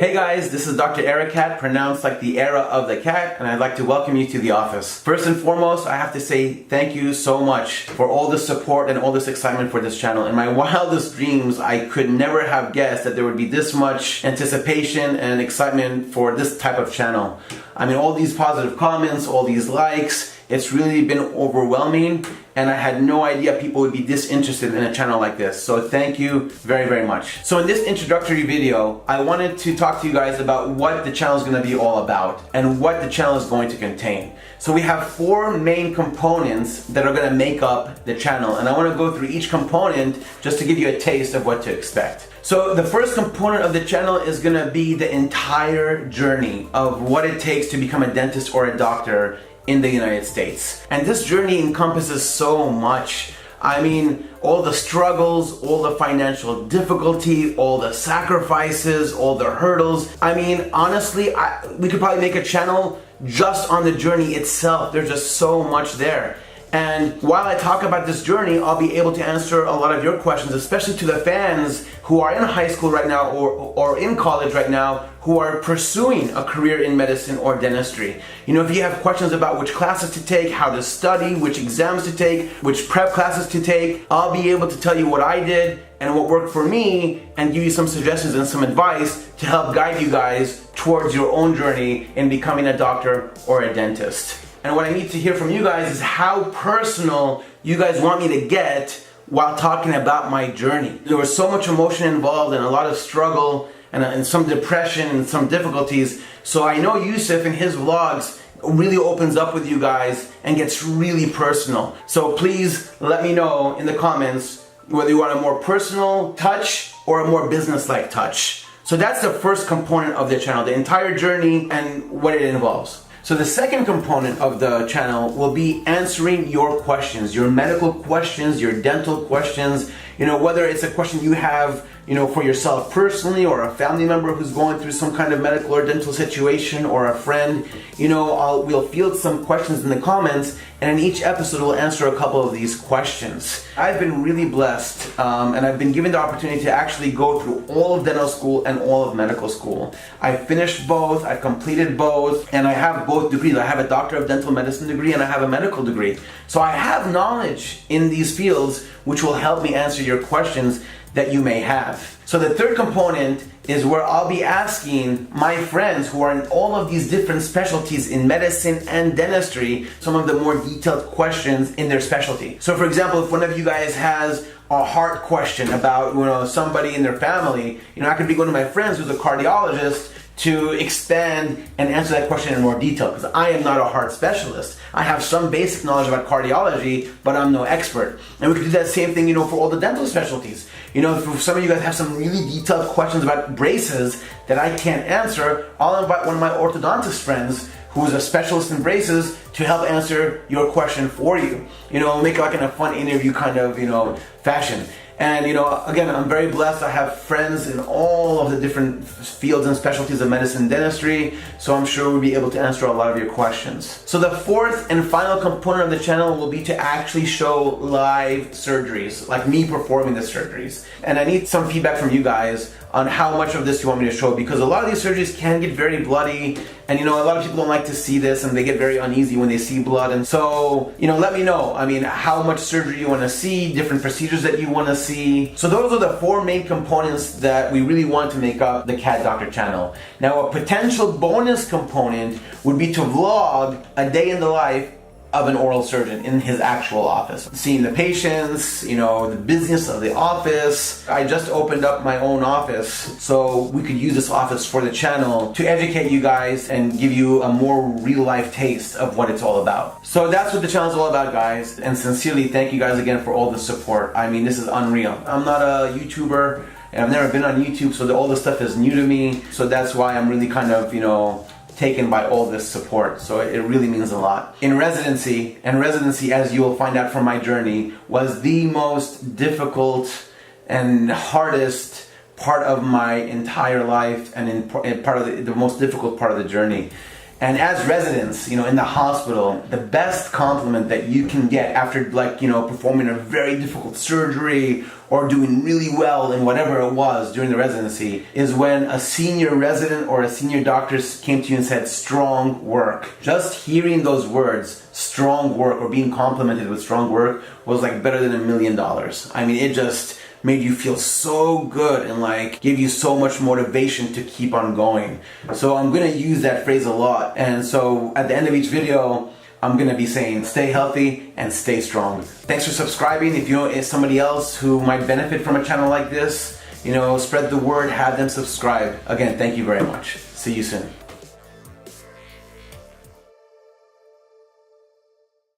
Hey guys, this is Dr. Aracat, pronounced like the era of the cat, and I'd like to welcome you to the office. First and foremost, I have to say thank you so much for all the support and all this excitement for this channel. In my wildest dreams, I could never have guessed that there would be this much anticipation and excitement for this type of channel. I mean, all these positive comments, all these likes, it's really been overwhelming, and I had no idea people would be this interested in a channel like this. So thank you very, very much. So in this introductory video, I wanted to talk to you guys about what the channel is going to be all about and what the channel is going to contain. So we have 4 main components that are going to make up the channel, and I want to go through each component just to give you a taste of what to expect. So the first component of the channel is going to be the entire journey of what it takes to become a dentist or a doctor in the United States. And this journey encompasses so much. I mean, all the struggles, all the financial difficulty, all the sacrifices, all the hurdles. I mean, honestly, we could probably make a channel just on the journey itself. There's just so much there. And while I talk about this journey, I'll be able to answer a lot of your questions, especially to the fans who are in high school right now or in college right now who are pursuing a career in medicine or dentistry. You know, if you have questions about which classes to take, how to study, which exams to take, which prep classes to take, I'll be able to tell you what I did and what worked for me and give you some suggestions and some advice to help guide you guys towards your own journey in becoming a doctor or a dentist. And what I need to hear from you guys is how personal you guys want me to get while talking about my journey. There was so much emotion involved and a lot of struggle and some depression and some difficulties. So I know Yusuf in his vlogs really opens up with you guys and gets really personal. So please let me know in the comments whether you want a more personal touch or a more business-like touch. So that's the first component of the channel, the entire journey and what it involves. So the second component of the channel will be answering your questions, your medical questions, your dental questions, you know, whether it's a question you have, you know, for yourself personally or a family member who's going through some kind of medical or dental situation or a friend, you know, we'll field some questions in the comments, and in each episode we'll answer a couple of these questions. I've been really blessed and I've been given the opportunity to actually go through all of dental school and all of medical school. I finished both, I've completed both, and I have both degrees. I have a Doctor of Dental Medicine degree and I have a medical degree. So I have knowledge in these fields which will help me answer your questions that you may have. So the third component is where I'll be asking my friends who are in all of these different specialties in medicine and dentistry some of the more detailed questions in their specialty. So for example, if one of you guys has a heart question about, you know, somebody in their family, you know, I could be going to my friends who's a cardiologist to expand and answer that question in more detail, because I am not a heart specialist. I have some basic knowledge about cardiology, but I'm no expert. And we could do that same thing, you know, for all the dental specialties. You know, if some of you guys have some really detailed questions about braces that I can't answer, I'll invite one of my orthodontist friends who is a specialist in braces to help answer your question for you. You know, make it like in a fun interview kind of, you know, fashion. And, you know, again, I'm very blessed. I have friends in all of the different fields and specialties of medicine and dentistry, so I'm sure we'll be able to answer a lot of your questions. So the fourth and final component of the channel will be to actually show live surgeries, like me performing the surgeries. And I need some feedback from you guys on how much of this you want me to show, because a lot of these surgeries can get very bloody, and you know, a lot of people don't like to see this and they get very uneasy when they see blood. And so, you know, let me know, I mean, how much surgery you want to see, different procedures that you want to see. So those are the 4 main components that we really want to make up the Cat Doctor channel. Now a potential bonus component would be to vlog a day in the life of an oral surgeon in his actual office. Seeing the patients, you know, the business of the office. I just opened up my own office, so we could use this office for the channel to educate you guys and give you a more real life taste of what it's all about. So that's what the channel is all about, guys, and sincerely thank you guys again for all the support. I mean, this is unreal. I'm not a YouTuber, and I've never been on YouTube, so all this stuff is new to me, so that's why I'm really kind of, you know, taken by all this support. So it really means a lot. In residency, as you will find out from my journey, was the most difficult and hardest part of my entire life, and part of the most difficult part of the journey. And as residents, in the hospital, the best compliment that you can get after performing a very difficult surgery or doing really well in whatever it was during the residency is when a senior resident or a senior doctor came to you and said, strong work. Just hearing those words, strong work, or being complimented with strong work was like better than $1 million. I mean, it just made you feel so good and gave you so much motivation to keep on going. So I'm gonna use that phrase a lot. And so at the end of each video, I'm gonna be saying, stay healthy and stay strong. Thanks for subscribing. If you know somebody else who might benefit from a channel like this, spread the word, have them subscribe. Again, thank you very much. See you soon.